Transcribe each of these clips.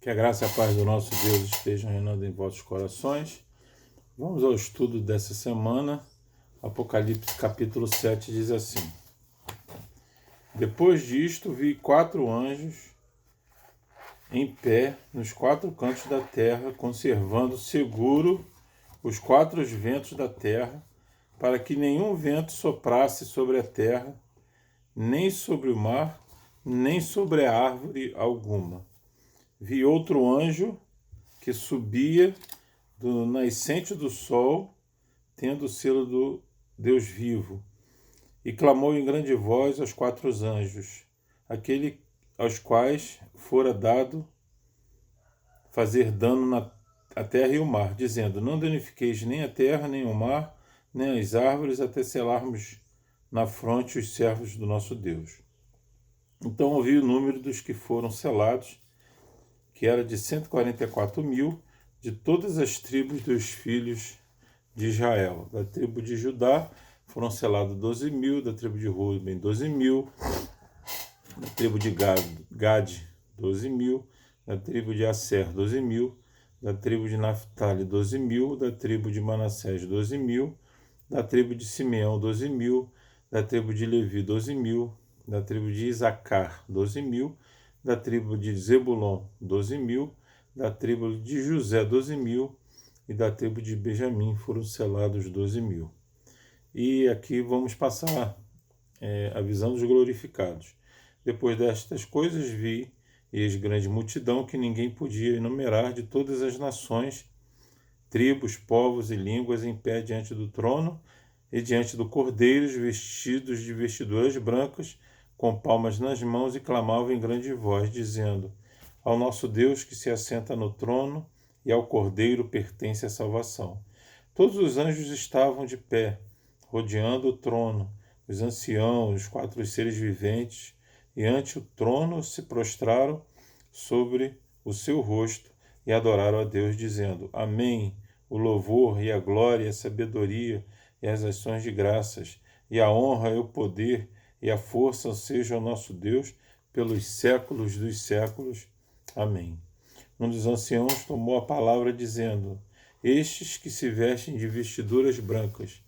Que a graça e a paz do nosso Deus estejam reinando em vossos corações. Vamos ao estudo dessa semana. Apocalipse capítulo 7 diz assim: Depois disto vi 4 anjos em pé nos 4 cantos da terra, conservando seguro os 4 ventos da terra, para que nenhum vento soprasse sobre a terra, nem sobre o mar, nem sobre a árvore alguma. Vi outro anjo que subia do nascente do sol, tendo o selo do Deus vivo, e clamou em grande voz aos 4 anjos, aquele aos quais fora dado fazer dano na terra e o mar, dizendo: Não danifiqueis nem a terra, nem o mar, nem as árvores, até selarmos na fronte os servos do nosso Deus. Então ouvi o número dos que foram selados, que era de 144.000, de todas as tribos dos filhos de Israel. Da tribo de Judá foram selados 12.000, da tribo de Ruben 12.000, da tribo de Gade 12.000, da tribo de Asser 12.000, da tribo de Naphtali 12.000, da tribo de Manassés 12.000, da tribo de Simeão 12.000, da tribo de Levi 12.000, da tribo de Isacar 12.000, da tribo de Zebulon 12.000, da tribo de José 12.000 e da tribo de Benjamim foram selados 12.000. E aqui vamos passar a visão dos glorificados. Depois destas coisas vi, eis grande multidão que ninguém podia enumerar, de todas as nações, tribos, povos e línguas, em pé diante do trono e diante do Cordeiro, vestidos de vestiduras brancas, com palmas nas mãos, e clamavam em grande voz, dizendo: Ao nosso Deus que se assenta no trono e ao Cordeiro pertence a salvação. Todos os anjos estavam de pé, rodeando o trono, os anciãos, os 4 seres viventes, e ante o trono se prostraram sobre o seu rosto e adoraram a Deus, dizendo: Amém. O louvor e a glória e a sabedoria e as ações de graças e a honra e o poder e a força sejam ao nosso Deus pelos séculos dos séculos. Amém. Um dos anciãos tomou a palavra, dizendo: Estes que se vestem de vestiduras brancas,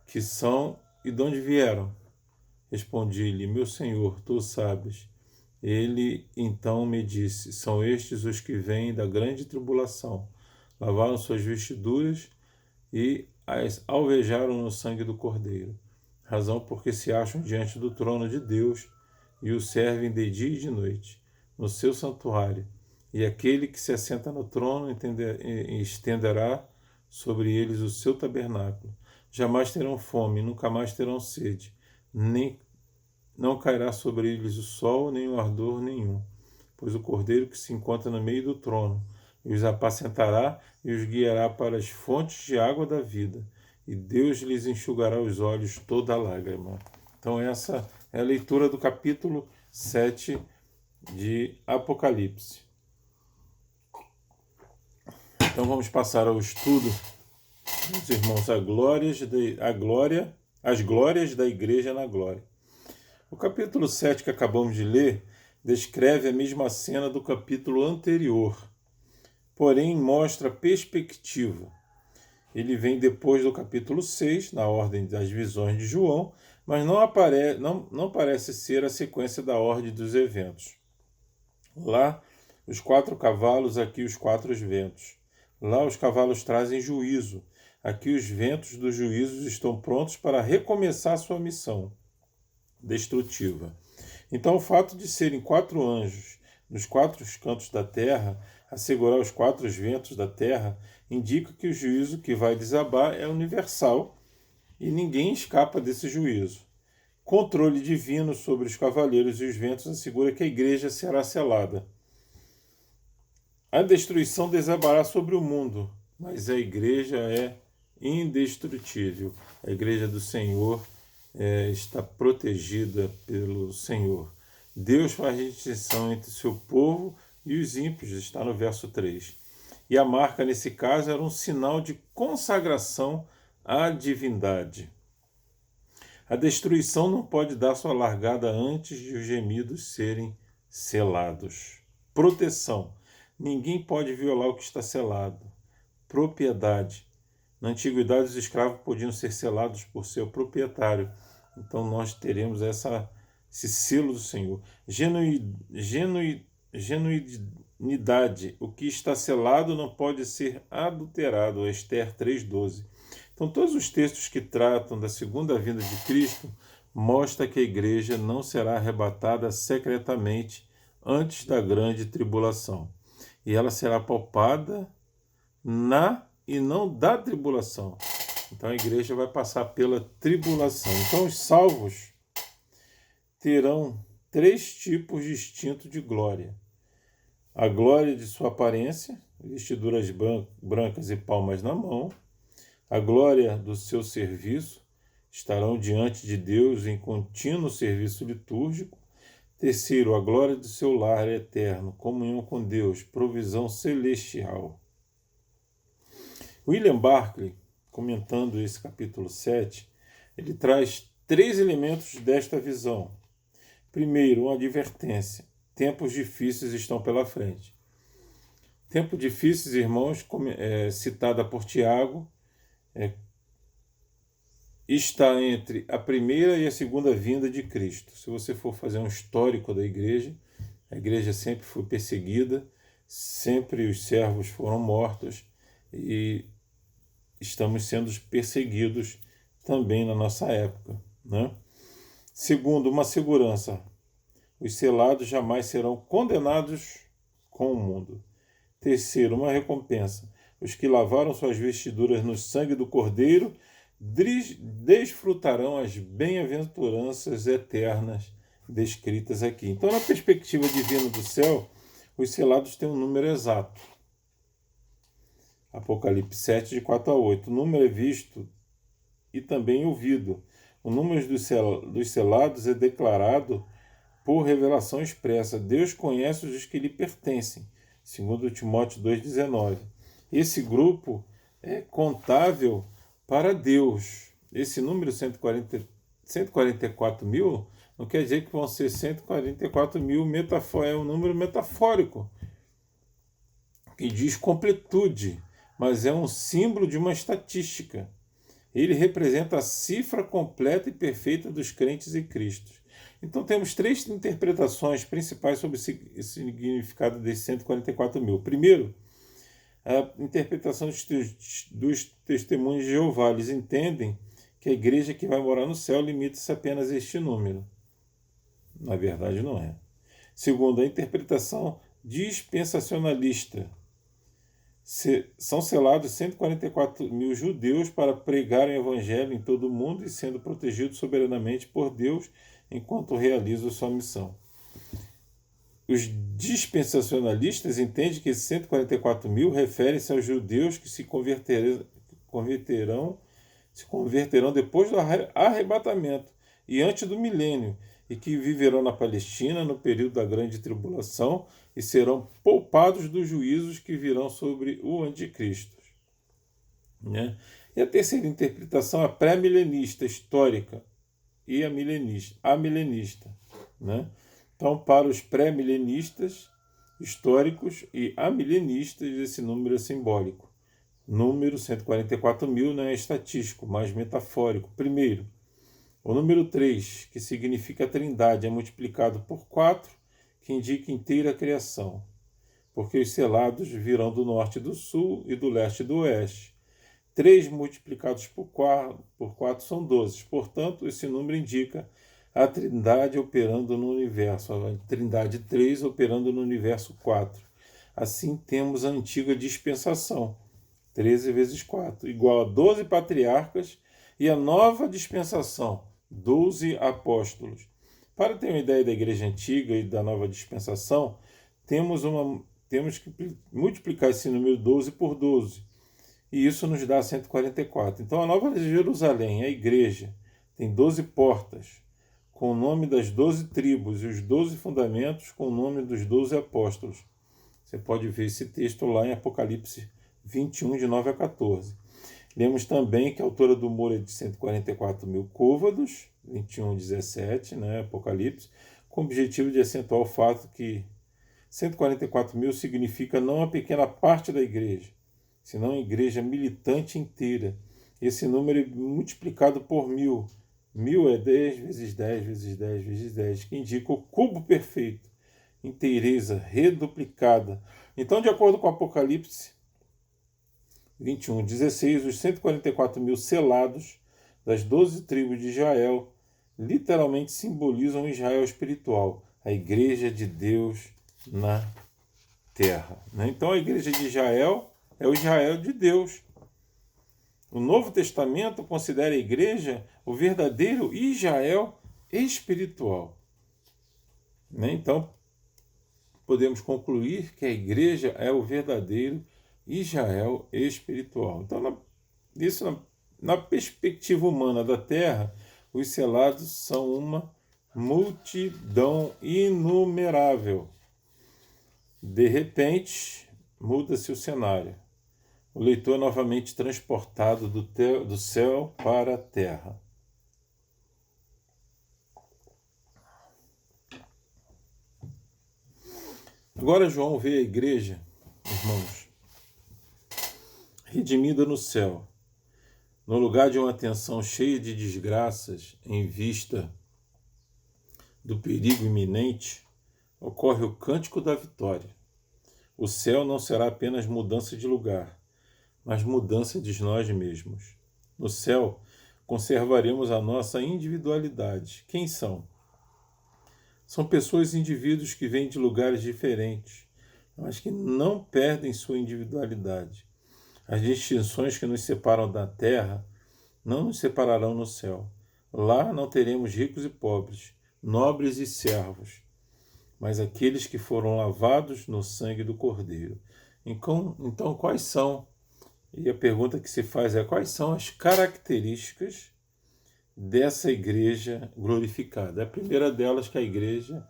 que são e de onde vieram? Respondi-lhe: Meu Senhor, tu sabes. Ele então me disse: São estes os que vêm da grande tribulação. Lavaram suas vestiduras e as alvejaram no sangue do Cordeiro. Razão porque se acham diante do trono de Deus e o servem de dia e de noite, no seu santuário. E aquele que se assenta no trono estenderá sobre eles o seu tabernáculo. Jamais terão fome, nunca mais terão sede, nem não cairá sobre eles o sol, nem o ardor nenhum, pois o Cordeiro que se encontra no meio do trono e os apacentará e os guiará para as fontes de água da vida, e Deus lhes enxugará os olhos toda lágrima. Então essa é a leitura do capítulo 7 de Apocalipse. Então vamos passar ao estudo, meus irmãos, as glórias da igreja na glória. O capítulo 7 que acabamos de ler descreve a mesma cena do capítulo anterior, porém mostra perspectiva. Ele vem depois do capítulo 6, na ordem das visões de João, mas não parece ser a sequência da ordem dos eventos. Lá, os 4 cavalos, aqui os 4 ventos. Lá os cavalos trazem juízo, aqui os ventos dos juízos estão prontos para recomeçar sua missão destrutiva. Então o fato de serem 4 anjos nos 4 cantos da terra, assegurar os 4 ventos da terra, indica que o juízo que vai desabar é universal e ninguém escapa desse juízo. Controle divino sobre os cavaleiros e os ventos assegura que a igreja será selada. A destruição desabará sobre o mundo, mas a igreja é indestrutível. A igreja do Senhor está protegida pelo Senhor. Deus faz distinção entre o seu povo e os ímpios, está no verso 3. E a marca, nesse caso, era um sinal de consagração à divindade. A destruição não pode dar sua largada antes de os gemidos serem selados. Proteção. Ninguém pode violar o que está selado. Propriedade. Na antiguidade, os escravos podiam ser selados por seu proprietário. Então, nós teremos esse selo do Senhor. Genuinidade. O que está selado não pode ser adulterado. Esther 3,12. Então, todos os textos que tratam da segunda vinda de Cristo mostram que a igreja não será arrebatada secretamente antes da grande tribulação. E ela será poupada na e não da tribulação. Então a igreja vai passar pela tribulação. Então os salvos terão 3 tipos distintos de glória. A glória de sua aparência, vestiduras brancas e palmas na mão. A glória do seu serviço, estarão diante de Deus em contínuo serviço litúrgico. Terceiro, a glória do seu lar eterno, comunhão com Deus, provisão celestial. William Barclay, comentando esse capítulo 7, ele traz 3 elementos desta visão. Primeiro, uma advertência. Tempos difíceis estão pela frente. Tempos difíceis, irmãos, citada por Tiago, está entre a primeira e a segunda vinda de Cristo. Se você for fazer um histórico da igreja, a igreja sempre foi perseguida, sempre os servos foram mortos e estamos sendo perseguidos também na nossa época, né? Segundo, uma segurança. Os selados jamais serão condenados com o mundo. Terceiro, uma recompensa. Os que lavaram suas vestiduras no sangue do Cordeiro desfrutarão as bem-aventuranças eternas descritas aqui. Então, na perspectiva divina do céu, os selados têm um número exato. Apocalipse 7, de 4 a 8. O número é visto e também ouvido. O número dos selados é declarado por revelação expressa. Deus conhece os que lhe pertencem, segundo Timóteo 2,19. Esse grupo é contável para Deus. Esse número 144 mil não quer dizer que vão ser 144 mil, é um número metafórico, que diz completude, mas é um símbolo de uma estatística. Ele representa a cifra completa e perfeita dos crentes em Cristo. Então temos 3 interpretações principais sobre o significado desses 144 mil. Primeiro, a interpretação dos testemunhos de Jeová. Eles entendem que a igreja que vai morar no céu limita-se apenas a este número. Na verdade, não é. Segundo, a interpretação dispensacionalista. São selados 144 mil judeus para pregarem o evangelho em todo o mundo e sendo protegidos soberanamente por Deus enquanto realizam sua missão. Os dispensacionalistas entendem que esses 144 mil referem-se aos judeus que se converterão depois do arrebatamento e antes do milênio, e que viverão na Palestina no período da grande tribulação e serão poupados dos juízos que virão sobre o anticristo. Né? E a terceira interpretação é a pré-milenista histórica e a milenista. Né? Então, para os pré-milenistas históricos e amilenistas, esse número é simbólico. Número 144 mil não é estatístico, mas metafórico. Primeiro, o número 3, que significa a trindade, é multiplicado por 4, que indica inteira criação, porque os selados virão do norte e do sul e do leste e do oeste. 3 multiplicados por 4 são 12. Portanto, esse número indica a trindade operando no universo, a trindade 3 operando no universo 4. Assim, temos a antiga dispensação, 13 vezes 4, igual a 12 patriarcas, e a nova dispensação, 12 apóstolos. Para ter uma ideia da igreja antiga e da nova dispensação, temos que multiplicar esse número 12 por 12. E isso nos dá 144. Então a Nova Jerusalém, a igreja, tem 12 portas, com o nome das 12 tribos, e os 12 fundamentos com o nome dos 12 apóstolos. Você pode ver esse texto lá em Apocalipse 21, de 9 a 14. Lemos também que a altura do muro é de 144 mil côvados, 21, 17, né, Apocalipse, com o objetivo de acentuar o fato que 144 mil significa não uma pequena parte da igreja, senão a igreja militante inteira. Esse número é multiplicado por 1000. 1000 é 10 vezes 10 vezes 10 vezes 10, que indica o cubo perfeito, inteireza, reduplicada. Então, de acordo com o Apocalipse 21:16, os 144 mil selados das 12 tribos de Israel literalmente simbolizam o Israel espiritual, a igreja de Deus na terra. Então, a igreja de Israel é o Israel de Deus. O Novo Testamento considera a igreja o verdadeiro Israel espiritual. Então, podemos concluir que a igreja é o verdadeiro Israel espiritual. Então, na perspectiva humana da terra, os selados são uma multidão inumerável. De repente, muda-se o cenário. O leitor é novamente transportado do céu para a terra. Agora João vê a igreja, irmãos, redimida no céu. No lugar de uma atenção cheia de desgraças em vista do perigo iminente, ocorre o cântico da vitória. O céu não será apenas mudança de lugar, mas mudança de nós mesmos. No céu, conservaremos a nossa individualidade. Quem são? São pessoas, indivíduos que vêm de lugares diferentes, mas que não perdem sua individualidade. As distinções que nos separam da terra não nos separarão no céu. Lá não teremos ricos e pobres, nobres e servos, mas aqueles que foram lavados no sangue do Cordeiro. Então quais são? E a pergunta que se faz é: quais são as características dessa igreja glorificada? A primeira delas, que a igreja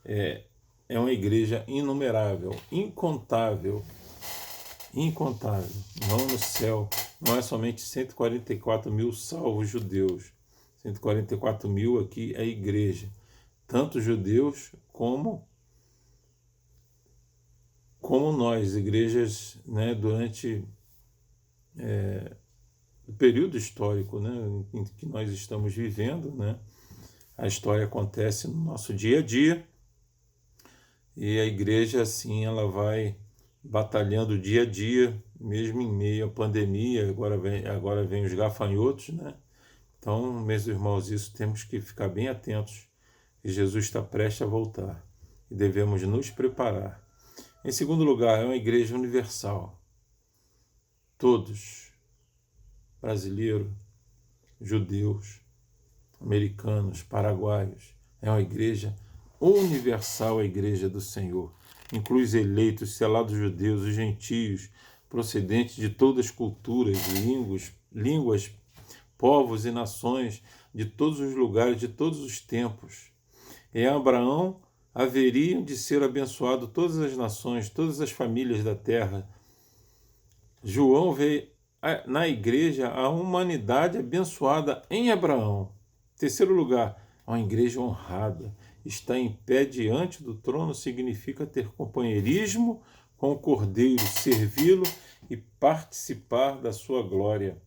é uma igreja inumerável, incontável. Não no céu, não é somente 144 mil salvos judeus. 144 mil aqui é a igreja, tanto judeus como nós, igrejas, durante o período histórico, em que nós estamos vivendo, A história acontece no nosso dia a dia e a igreja, assim, ela vai batalhando dia a dia, mesmo em meio à pandemia. Agora vem os gafanhotos, Então, meus irmãos, isso temos que ficar bem atentos, que Jesus está prestes a voltar e devemos nos preparar. Em segundo lugar, é uma igreja universal. Todos, brasileiros, judeus, americanos, paraguaios, é uma igreja universal, a igreja do Senhor. Inclui os eleitos, selados judeus, os gentios, procedentes de todas as culturas, línguas, povos e nações, de todos os lugares, de todos os tempos. Em Abraão haveriam de ser abençoado todas as nações, todas as famílias da terra. João vê na igreja a humanidade abençoada em Abraão. Terceiro lugar, uma igreja honrada. Estar em pé diante do trono significa ter companheirismo com o Cordeiro, servi-lo e participar da sua glória.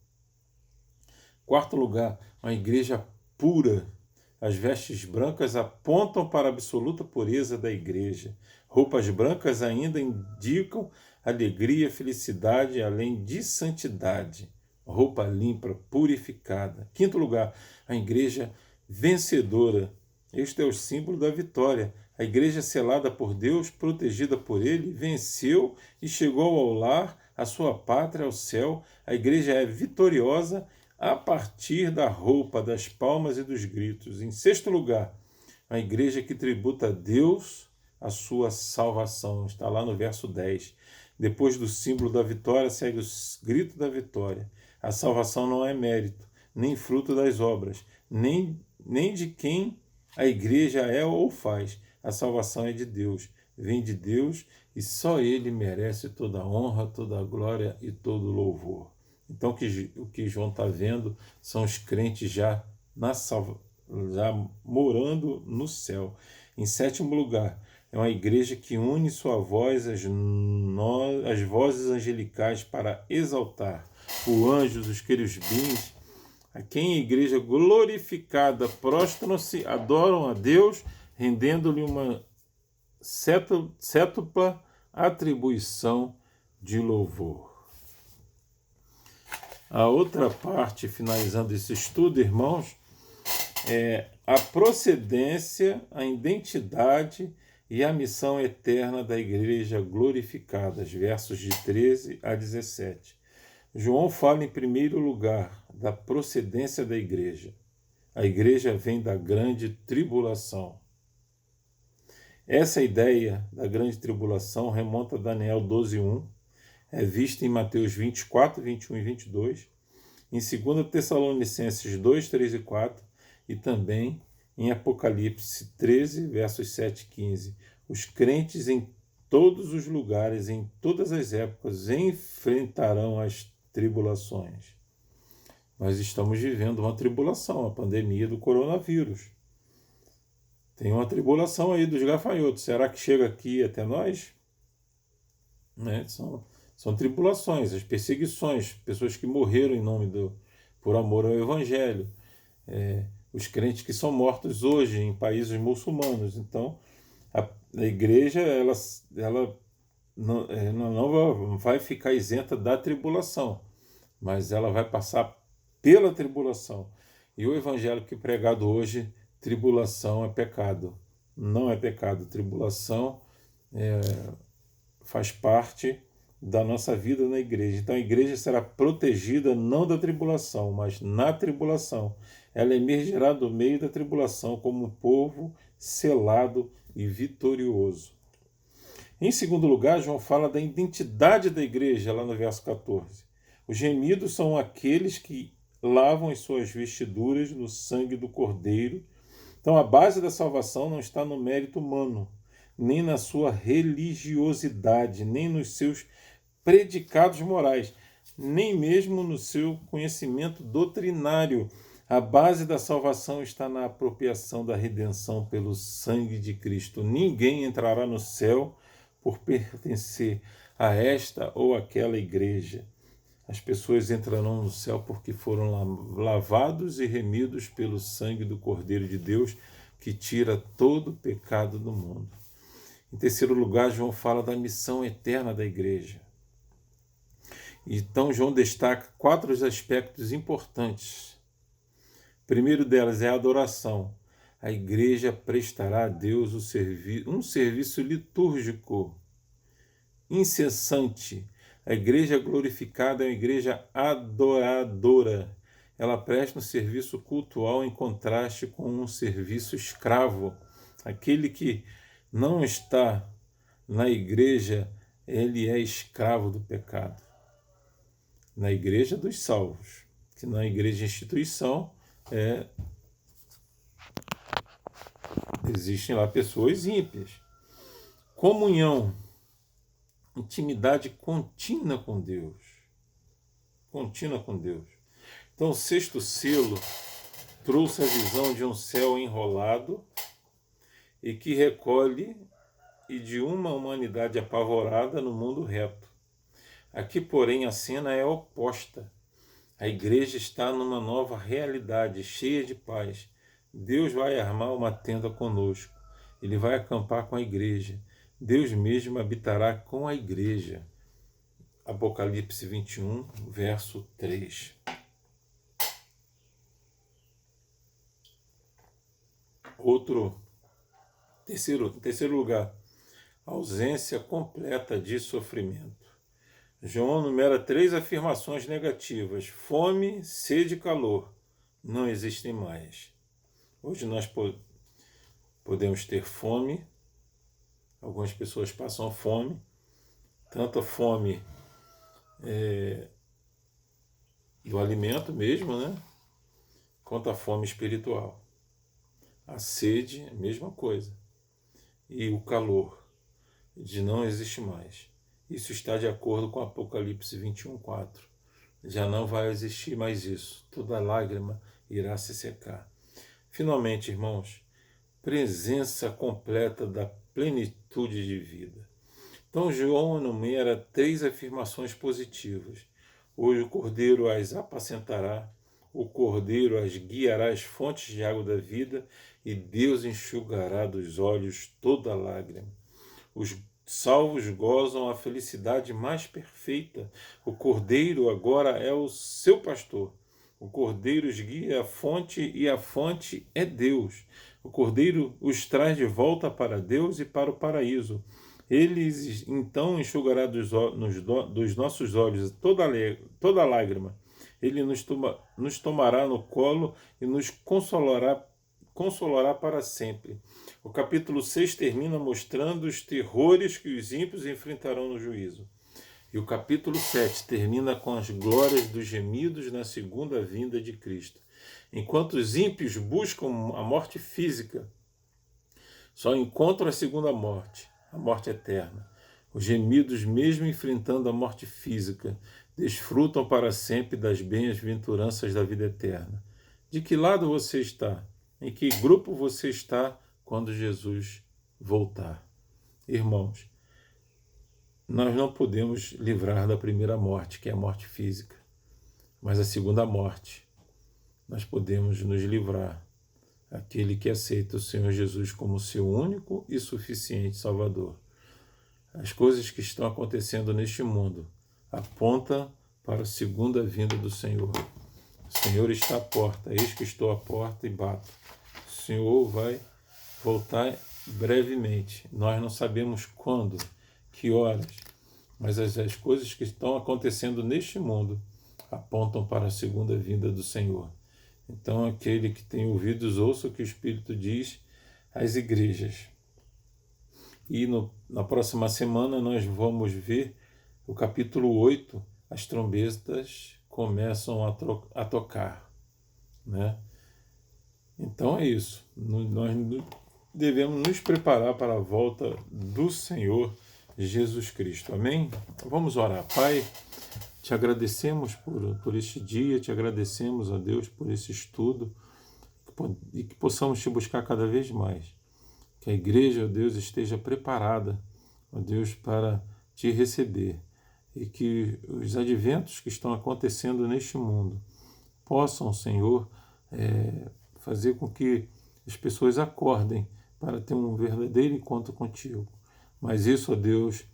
Quarto lugar, uma igreja pura. As vestes brancas apontam para a absoluta pureza da igreja. Roupas brancas ainda indicam alegria, felicidade, além de santidade. Roupa limpa, purificada. Quinto lugar, a igreja vencedora. Este é o símbolo da vitória. A igreja selada por Deus, protegida por Ele, venceu e chegou ao lar, à sua pátria, ao céu. A igreja é vitoriosa a partir da roupa, das palmas e dos gritos. Em sexto lugar, a igreja que tributa a Deus a sua salvação. Está lá no verso 10. Depois do símbolo da vitória, segue o grito da vitória. A salvação não é mérito, nem fruto das obras, nem de quem a igreja é ou faz. A salvação é de Deus, vem de Deus e só Ele merece toda a honra, toda a glória e todo o louvor. Então o que João está vendo são os crentes já morando no céu. Em sétimo lugar, É uma igreja que une sua voz às vozes angelicais para exaltar os anjos, os querubins, a quem a igreja glorificada prostram-se, adoram a Deus, rendendo-lhe uma cétupla atribuição de louvor. A outra parte, finalizando esse estudo, irmãos, é a procedência, a identidade e a missão eterna da igreja glorificada, versos de 13 a 17. João fala em primeiro lugar da procedência da igreja. A igreja vem da grande tribulação. Essa ideia da grande tribulação remonta a Daniel 12:1, é vista em Mateus 24, 21 e 22, em 2 Tessalonicenses 2, 3 e 4, e também em Apocalipse 13, versos 7 e 15. Os crentes em todos os lugares, em todas as épocas, enfrentarão as tribulações. Nós estamos vivendo uma tribulação, a pandemia do coronavírus. Tem uma tribulação aí dos gafanhotos. Será que chega aqui até nós? Né? São tribulações, as perseguições, pessoas que morreram em nome por amor ao Evangelho, os crentes que são mortos hoje em países muçulmanos. Então, a igreja ela não vai ficar isenta da tribulação, mas ela vai passar pela tribulação. E o Evangelho que é pregado hoje, tribulação é pecado. Não é pecado. Tribulação faz parte da nossa vida na igreja. Então a igreja será protegida não da tribulação, mas na tribulação. Ela emergerá do meio da tribulação como um povo selado e vitorioso. Em segundo lugar, João fala da identidade da igreja, lá no verso 14. Os remidos são aqueles que lavam as suas vestiduras no sangue do Cordeiro. Então a base da salvação não está no mérito humano, nem na sua religiosidade, nem nos seus predicados morais, nem mesmo no seu conhecimento doutrinário. A base da salvação está na apropriação da redenção pelo sangue de Cristo. Ninguém entrará no céu por pertencer a esta ou aquela igreja. As pessoas entrarão no céu porque foram lavados e remidos pelo sangue do Cordeiro de Deus, que tira todo o pecado do mundo. Em terceiro lugar, João fala da missão eterna da igreja. Então, João destaca 4 aspectos importantes. O primeiro delas é a adoração. A igreja prestará a Deus um serviço litúrgico incessante. A igreja glorificada é uma igreja adoradora. Ela presta um serviço cultual em contraste com um serviço escravo. Aquele que não está na igreja, ele é escravo do pecado. Na igreja dos salvos, que na igreja instituição existem lá pessoas ímpias. Comunhão, intimidade contínua com Deus. Contínua com Deus. Então o sexto selo trouxe a visão de um céu enrolado e que recolhe e de uma humanidade apavorada no mundo reto. Aqui, porém, a cena é oposta. A igreja está numa nova realidade, cheia de paz. Deus vai armar uma tenda conosco. Ele vai acampar com a igreja. Deus mesmo habitará com a igreja. Apocalipse 21, verso 3. Terceiro lugar, ausência completa de sofrimento. João numera 3 afirmações negativas: fome, sede e calor. Não existem mais. Hoje nós podemos ter fome, algumas pessoas passam fome, tanto a fome do alimento mesmo, né? Quanto a fome espiritual. A sede, a mesma coisa. E o calor, de não existe mais. Isso está de acordo com Apocalipse 21:4. Já não vai existir mais isso. Toda lágrima irá se secar. Finalmente, irmãos, presença completa da plenitude de vida. Então João enumera 3 afirmações positivas. Hoje o Cordeiro as apacentará, o Cordeiro as guiará às fontes de água da vida, e Deus enxugará dos olhos toda lágrima. Os salvos gozam a felicidade mais perfeita. O Cordeiro agora é o seu pastor. O Cordeiro os guia à fonte, e a fonte é Deus. O Cordeiro os traz de volta para Deus e para o paraíso. Ele então enxugará dos nossos olhos toda lágrima. Ele nos tomará no colo e nos consolará para sempre. O capítulo 6 termina mostrando os terrores que os ímpios enfrentarão no juízo. E o capítulo 7 termina com as glórias dos gemidos na segunda vinda de Cristo. Enquanto os ímpios buscam a morte física, só encontram a segunda morte, a morte eterna. Os gemidos, mesmo enfrentando a morte física, desfrutam para sempre das bem-aventuranças da vida eterna. De que lado você está? Em que grupo você está quando Jesus voltar? Irmãos, nós não podemos livrar da primeira morte, que é a morte física, mas a segunda morte nós podemos nos livrar. Aquele que aceita o Senhor Jesus como seu único e suficiente Salvador. As coisas que estão acontecendo neste mundo apontam para a segunda vinda do Senhor. O Senhor está à porta, eis que estou à porta e bato. O Senhor vai voltar brevemente. Nós não sabemos quando, que horas, mas as coisas que estão acontecendo neste mundo apontam para a segunda vinda do Senhor. Então, aquele que tem ouvidos, ouça o que o Espírito diz às igrejas. E na próxima semana nós vamos ver o capítulo 8, as trombetas começam a tocar, né? Então é isso, nós devemos nos preparar para a volta do Senhor Jesus Cristo, amém? Vamos orar. Pai, te agradecemos por este dia, te agradecemos, ó Deus, por esse estudo, e que possamos te buscar cada vez mais. Que a igreja, ó Deus, esteja preparada, ó Deus, para te receber, e que os adventos que estão acontecendo neste mundo possam, Senhor, fazer com que as pessoas acordem para ter um verdadeiro encontro contigo. Mas isso, ó Deus,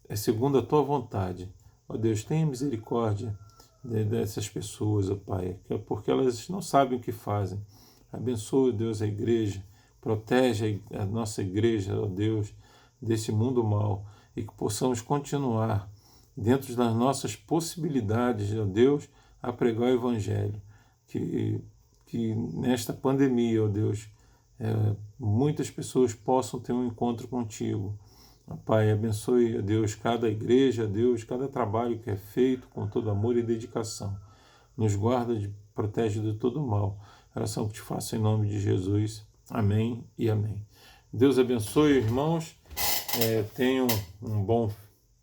é segundo a tua vontade. Ó Deus, tenha misericórdia dessas pessoas, ó Pai, porque elas não sabem o que fazem. Abençoa, Deus, a igreja, protege a nossa igreja, ó Deus, desse mundo mau, e que possamos continuar, dentro das nossas possibilidades, ó Deus, a pregar o Evangelho. Que nesta pandemia, ó Deus, muitas pessoas possam ter um encontro contigo. Pai, abençoe, Deus, cada igreja, Deus, cada trabalho que é feito com todo amor e dedicação. Nos guarda, protege de todo mal. Oração que te faço em nome de Jesus. Amém e amém. Deus abençoe, irmãos. Tenham um bom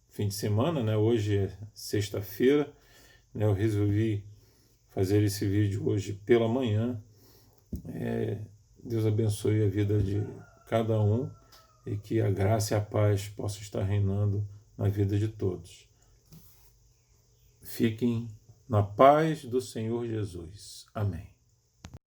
fim de semana, né? Hoje é sexta-feira, né? Eu resolvi fazer esse vídeo hoje pela manhã. Deus abençoe a vida de cada um, e que a graça e a paz possam estar reinando na vida de todos. Fiquem na paz do Senhor Jesus. Amém.